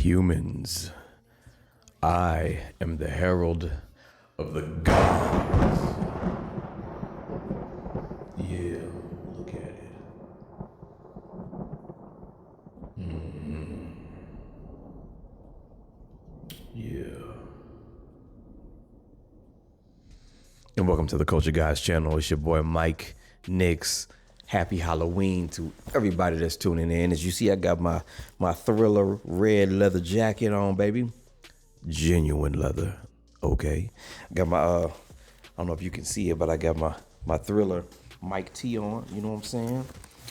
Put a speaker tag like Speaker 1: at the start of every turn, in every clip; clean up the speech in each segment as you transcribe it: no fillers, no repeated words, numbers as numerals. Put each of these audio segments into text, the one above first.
Speaker 1: humans. I am the herald of the gods. Yeah, look at it. Yeah. And welcome to the Culture Guys channel. It's your boy Mike Nix. Happy Halloween to everybody that's tuning in. As you see, I got my Thriller red leather jacket on, baby. Genuine leather, okay. I got my I don't know if you can see it, but I got my Thriller Mike T on. You know what I'm saying?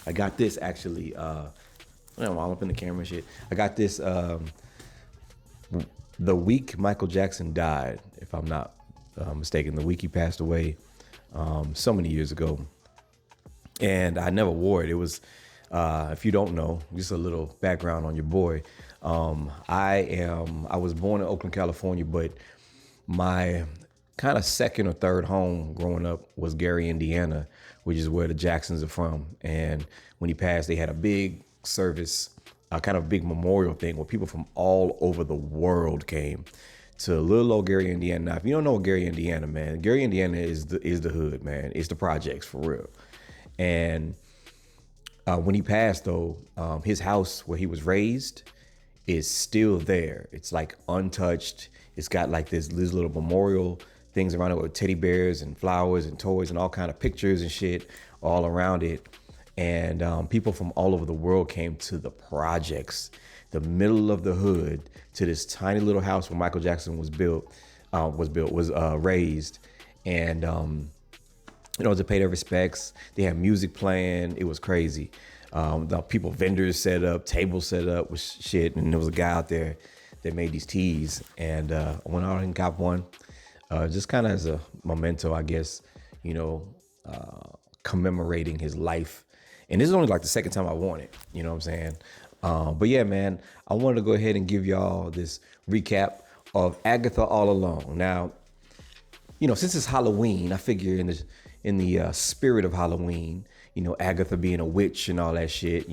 Speaker 1: I got this actually. I'm all up in the camera and shit. I got this the week Michael Jackson died, if I'm not mistaken. The week he passed away, so many years ago, and I never wore it. It was, if you don't know, just a little background on your boy. I was born in Oakland, California, but my kind of second or third home growing up was Gary, Indiana, which is where the Jacksons are from. And when he passed, they had a big service, kind of big memorial thing where people from all over the world came to little old Gary, Indiana. Now, if you don't know Gary, Indiana, man, Gary, Indiana is the hood, man. It's the projects for real. And when he passed, though, his house where he was raised is still there. It's like untouched. It's got like these little memorial things around it with teddy bears and flowers and toys and all kind of pictures and shit all around it. And people from all over the world came to the projects, the middle of the hood, to this tiny little house where Michael Jackson was raised. And to pay their respects. They had music playing. It was crazy. The vendors set up, tables set up with shit, and there was a guy out there that made these teas, and I went out and got one, just kind of as a memento, I guess, commemorating his life. And this is only like the second time I worn it, you know what I'm saying? But yeah, man, I wanted to go ahead and give y'all this recap of Agatha All Along. Now, since it's Halloween, I figure in the spirit of Halloween, Agatha being a witch and all that shit,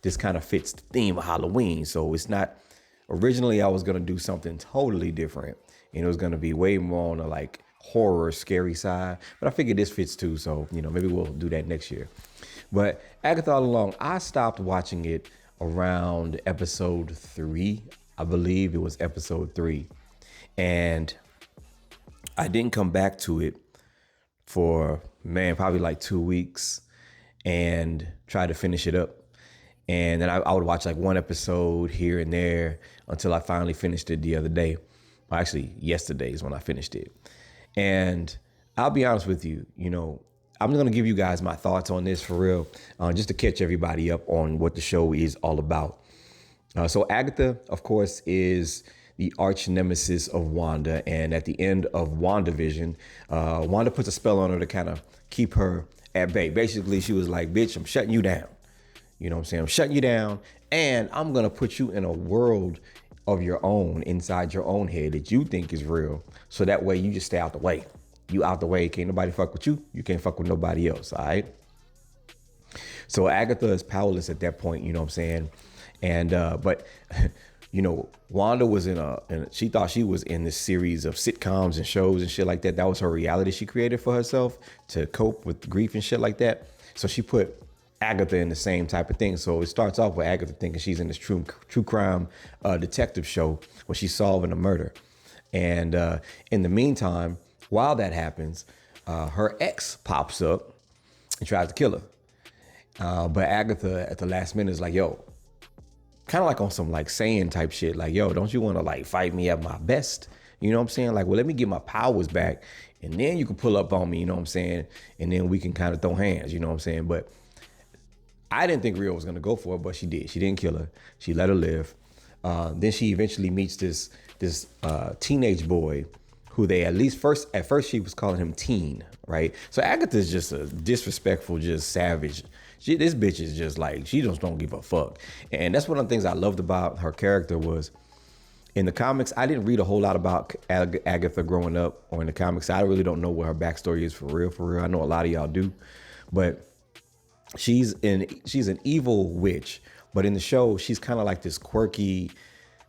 Speaker 1: this kind of fits the theme of Halloween. So it's not, originally I was going to do something totally different, and it was going to be way more on the like horror, scary side, but I figured this fits too. So, maybe we'll do that next year. But Agatha All Along, I stopped watching it around episode 3. I believe it was episode 3. And I didn't come back to it for, probably like 2 weeks and try to finish it up. And then I would watch like one episode here and there until I finally finished it the other day. Well, actually, yesterday is when I finished it. And I'll be honest with you, I'm going to give you guys my thoughts on this for real, just to catch everybody up on what the show is all about. So Agatha, of course, is the arch nemesis of Wanda. And at the end of WandaVision, Wanda puts a spell on her to kind of keep her at bay. Basically, she was like, bitch, I'm shutting you down. You know what I'm saying? I'm shutting you down, and I'm going to put you in a world of your own, inside your own head that you think is real. So that way you just stay out the way. You out the way, can't nobody fuck with you. You can't fuck with nobody else, all right? So Agatha is powerless at that point, you know what I'm saying? And, but, Wanda was she thought she was in this series of sitcoms and shows and shit like that. That was her reality she created for herself to cope with grief and shit like that. So she put Agatha in the same type of thing. So it starts off with Agatha thinking she's in this true crime detective show where she's solving a murder. And in the meantime, while that happens, her ex pops up and tries to kill her. But Agatha at the last minute is like, yo, kind of like on some like saying type shit. Like, yo, don't you want to like fight me at my best? You know what I'm saying? Like, well, let me get my powers back and then you can pull up on me, you know what I'm saying? And then we can kind of throw hands, you know what I'm saying? But I didn't think Rio was going to go for it, but she did. She didn't kill her. She let her live. Then she eventually meets this teenage boy who they at first she was calling him Teen, right? So Agatha's just a disrespectful, just savage. This bitch is just like, she just don't give a fuck. And that's one of the things I loved about her character was in the comics, I didn't read a whole lot about Agatha growing up or in the comics. I really don't know what her backstory is for real. I know a lot of y'all do, but she's an evil witch. But in the show, she's kind of like this quirky,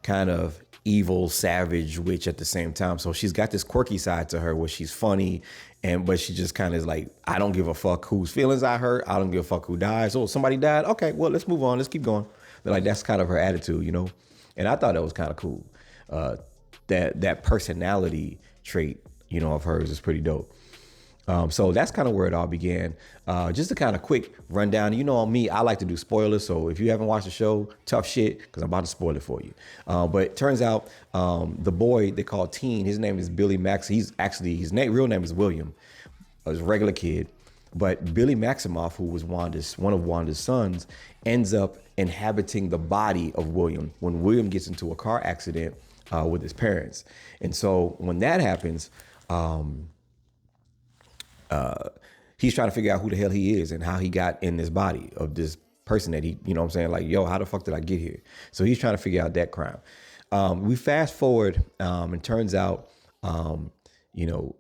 Speaker 1: kind of evil, savage witch at the same time. So she's got this quirky side to her where she's funny, but she just kind of is like, I don't give a fuck whose feelings I hurt. I don't give a fuck who dies. Oh, somebody died. Okay, well, let's move on. Let's keep going. But like, that's kind of her attitude, you know? And I thought that was kind of cool. That personality trait, you know, of hers is pretty dope. So that's kind of where it all began. Just a kind of quick rundown. You know, on me, I like to do spoilers. So if you haven't watched the show, tough shit, because I'm about to spoil it for you. But it turns out the boy they call Teen, his name is Billy Max. He's actually, real name is William. He's a regular kid. But Billy Maximoff, who was one of Wanda's sons, ends up inhabiting the body of William when William gets into a car accident with his parents. And so when that happens, he's trying to figure out who the hell he is and how he got in this body of this person that he, you know what I'm saying? Like, yo, how the fuck did I get here? So he's trying to figure out that crime. We fast forward, and turns out, you know,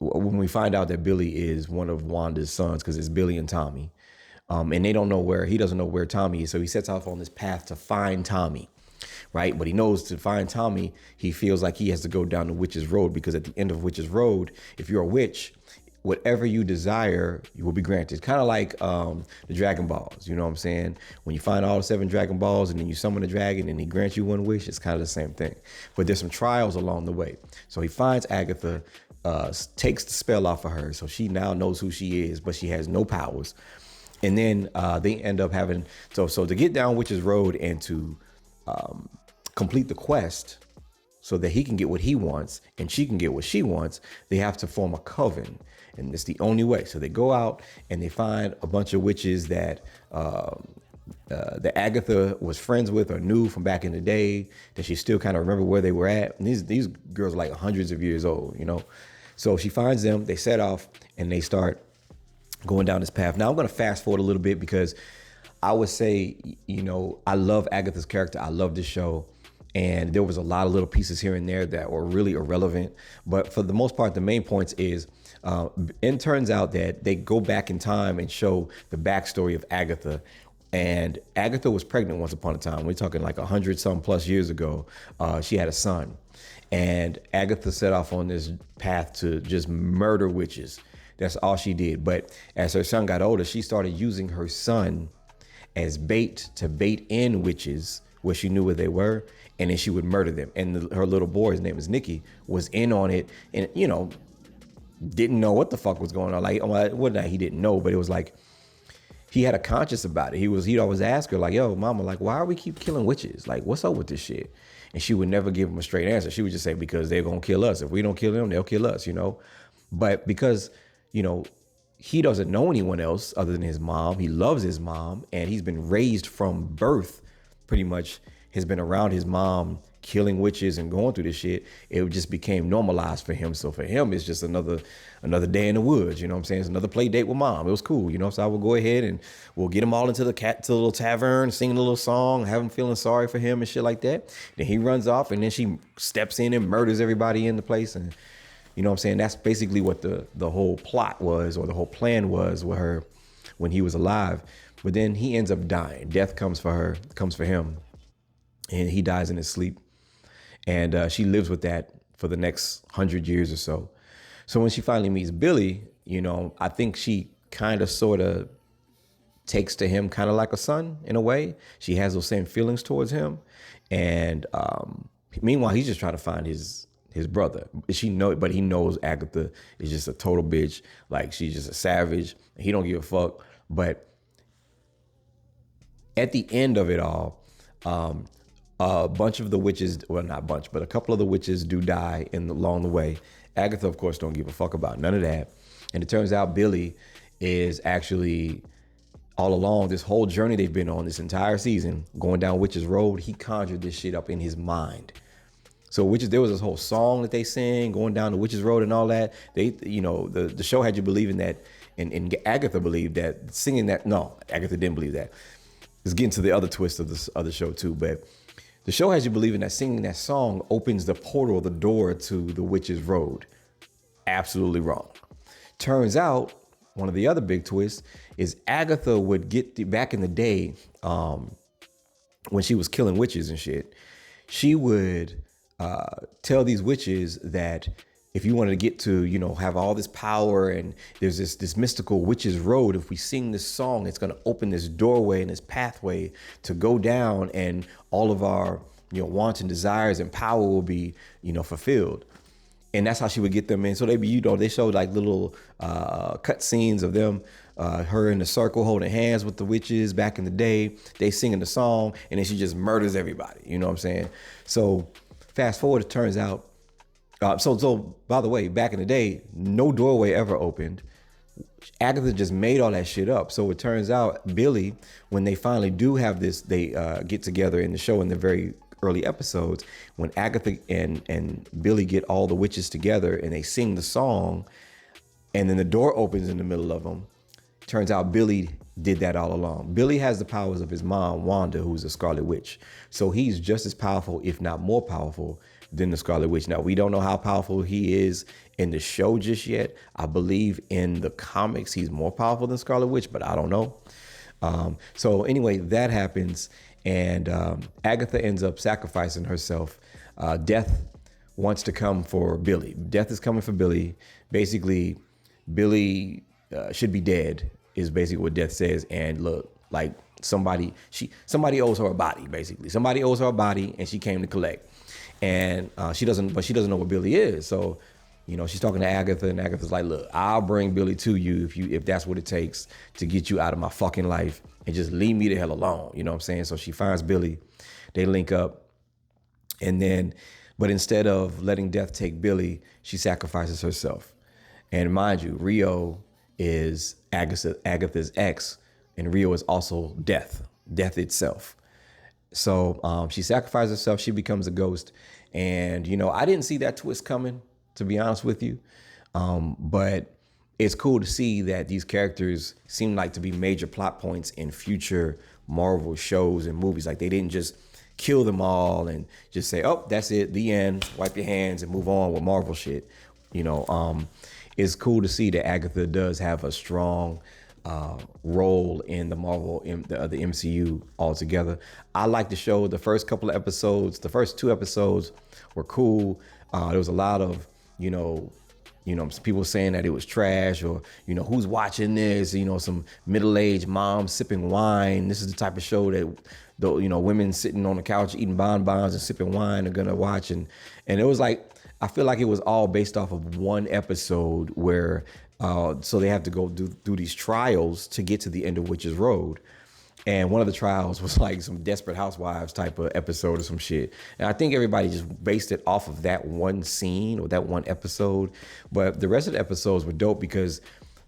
Speaker 1: when we find out that Billy is one of Wanda's sons, because it's Billy and Tommy, and he doesn't know where Tommy is. So he sets off on this path to find Tommy. Right. But he knows to find Tommy, he feels like he has to go down the witch's road, because at the end of witch's road, if you're a witch, whatever you desire, you will be granted. Kind of like the Dragon Balls. You know what I'm saying? When you find all the 7 Dragon Balls and then you summon a dragon and he grants you one wish, it's kind of the same thing. But there's some trials along the way. So he finds Agatha, takes the spell off of her. So she now knows who she is, but she has no powers. And then they end up having, so to get down witch's road and to complete the quest so that he can get what he wants and she can get what she wants, they have to form a coven. And it's the only way. So they go out and they find a bunch of witches that Agatha was friends with or knew from back in the day, that she still kind of remember where they were at. And these girls are like hundreds of years old, you know? So she finds them, they set off, and they start going down this path. Now I'm going to fast forward a little bit, because I would say, you know, I love Agatha's character. I love this show. And there was a lot of little pieces here and there that were really irrelevant. But for the most part, the main points is, it turns out that they go back in time and show the backstory of Agatha. And Agatha was pregnant once upon a time. We're talking like 100-some plus years ago. She had a son. And Agatha set off on this path to just murder witches. That's all she did. But as her son got older, she started using her son as bait to bait in witches where she knew where they were, and then she would murder them. And her little boy, his name is Nicky, was in on it, and, you know, didn't know what the fuck was going on. Like, well, not he didn't know, but it was like he had a conscience about it. He'd always ask her, like, yo, mama, like, why are we keep killing witches? Like, what's up with this shit? And she would never give him a straight answer. She would just say, because they're gonna kill us. If we don't kill them, they'll kill us, you know? But because, you know, he doesn't know anyone else other than his mom. He loves his mom, and he's been raised from birth, pretty much, has been around his mom killing witches and going through this shit. It just became normalized for him. So for him, it's just another day in the woods. You know what I'm saying? It's another play date with mom. It was cool, you know? So I would go ahead and we'll get him all into the little tavern, sing a little song, have him feeling sorry for him and shit like that. Then he runs off, and then she steps in and murders everybody in the place. And you know what I'm saying? That's basically what the whole plot was, or the whole plan was with her when he was alive. But then he ends up dying. Death comes for him, and he dies in his sleep. And she lives with that for the next 100 years or so. So when she finally meets Billy, you know, I think she kind of sort of takes to him kind of like a son in a way. She has those same feelings towards him. And meanwhile, he's just trying to find his brother. But he knows Agatha is just a total bitch. Like, she's just a savage. He don't give a fuck. But at the end of it all, a bunch of the witches, well, not a bunch, but a couple of the witches do die along the way. Agatha, of course, don't give a fuck about none of that. And it turns out Billy is actually, all along, this whole journey they've been on, this entire season, going down Witch's Road, he conjured this shit up in his mind. So there was this whole song that they sang, going down the Witch's Road and all that. They, you know, the show had you believing that, and Agatha believed that singing that, no, Agatha didn't believe that. It's getting to the other twist of this other show too, but the show has you believing that singing that song opens the portal, the door to the Witch's Road. Absolutely wrong. Turns out, one of the other big twists is Agatha would back in the day, when she was killing witches and shit, she would tell these witches that if you wanted to get to, have all this power, and there's this mystical witch's road, if we sing this song, it's going to open this doorway and this pathway to go down, and all of our, wants and desires and power will be, fulfilled. And that's how she would get them in. So they showed like little cut scenes of them, her in the circle holding hands with the witches back in the day. They singing the song, and then she just murders everybody. You know what I'm saying? So fast forward, it turns out. So by the way, back in the day, no doorway ever opened. Agatha just made all that shit up. So it turns out Billy, when they finally do have this, they get together in the show in the very early episodes, when Agatha and Billy get all the witches together and they sing the song, and then the door opens in the middle of them. Turns out Billy did that all along. Billy has the powers of his mom, Wanda, who's a Scarlet Witch. So he's just as powerful, if not more powerful, than the Scarlet Witch. Now, we don't know how powerful he is in the show just yet. I believe in the comics he's more powerful than Scarlet Witch, but I don't know. So anyway, that happens, and Agatha ends up sacrificing herself. Death wants to come for Billy. Death is coming for Billy. Basically, Billy should be dead, is basically what Death says. And look, like somebody owes her a body, basically. Somebody owes her a body, and she came to collect. And she doesn't know what Billy is. So, she's talking to Agatha, and Agatha's like, look, I'll bring Billy to you if that's what it takes to get you out of my fucking life, and just leave me the hell alone. You know what I'm saying? So she finds Billy, they link up, but instead of letting Death take Billy, she sacrifices herself. And mind you, Rio is Agatha's ex, and Rio is also Death itself. So she sacrifices herself, she becomes a ghost. And, I didn't see that twist coming, to be honest with you. But it's cool to see that these characters seem like to be major plot points in future Marvel shows and movies. Like, they didn't just kill them all and just say, oh, that's it, the end, wipe your hands and move on with Marvel shit. It's cool to see that Agatha does have a strong role in the Marvel, the MCU altogether. I like the show. The first couple of episodes, the first 2 episodes were cool. There was a lot of, some people saying that it was trash, or, who's watching this? Some middle-aged moms sipping wine. This is the type of show that, women sitting on the couch eating bonbons and sipping wine are gonna watch. And it was like, I feel like it was all based off of one episode where, so they have to go do these trials to get to the end of Witch's Road. And one of the trials was like some Desperate Housewives type of episode or some shit. And I think everybody just based it off of that one scene or that one episode. But the rest of the episodes were dope because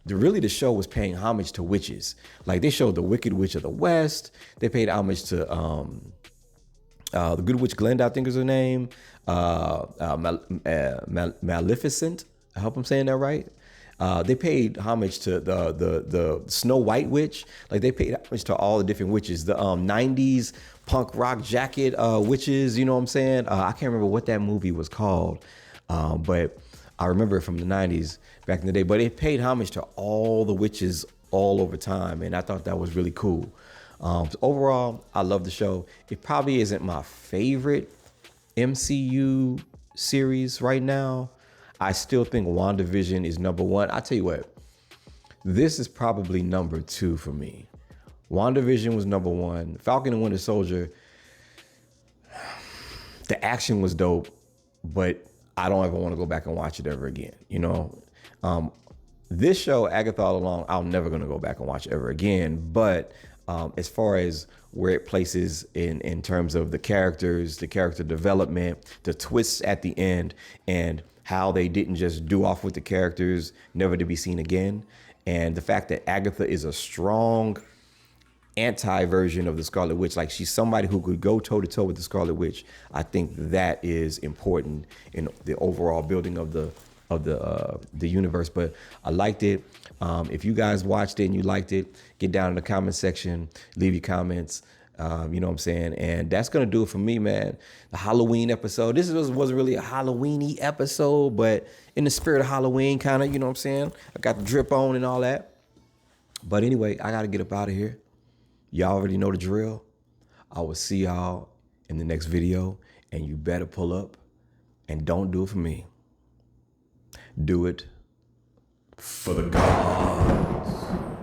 Speaker 1: the show was paying homage to witches. Like, they showed the Wicked Witch of the West. They paid homage to the Good Witch Glenda, I think is her name. Maleficent. I hope I'm saying that right. They paid homage to the Snow White Witch. Like, they paid homage to all the different witches. The 90s punk rock jacket witches, you know what I'm saying? I can't remember what that movie was called, but I remember it from the 90s back in the day. But it paid homage to all the witches all over time, and I thought that was really cool. So overall, I love the show. It probably isn't my favorite MCU series right now. I still think WandaVision is number 1. I tell you what, this is probably number 2 for me. WandaVision was number 1. Falcon and Winter Soldier, the action was dope, but I don't ever want to go back and watch it ever again. This show, Agatha All Along, I'm never going to go back and watch ever again. But as far as where it places in terms of the characters, the character development, the twists at the end, and how they didn't just do off with the characters, never to be seen again. And the fact that Agatha is a strong anti-version of the Scarlet Witch, like she's somebody who could go toe-to-toe with the Scarlet Witch. I think that is important in the overall building of the universe. But I liked it. If you guys watched it and you liked it, get down in the comment section, leave your comments. You know what I'm saying? And that's going to do it for me, man. The Halloween episode. This wasn't really a Halloween-y episode, but in the spirit of Halloween, kind of, you know what I'm saying? I got the drip on and all that. But anyway, I got to get up out of here. Y'all already know the drill. I will see y'all in the next video. and you better pull up, and don't do it for me. Do it for the gods.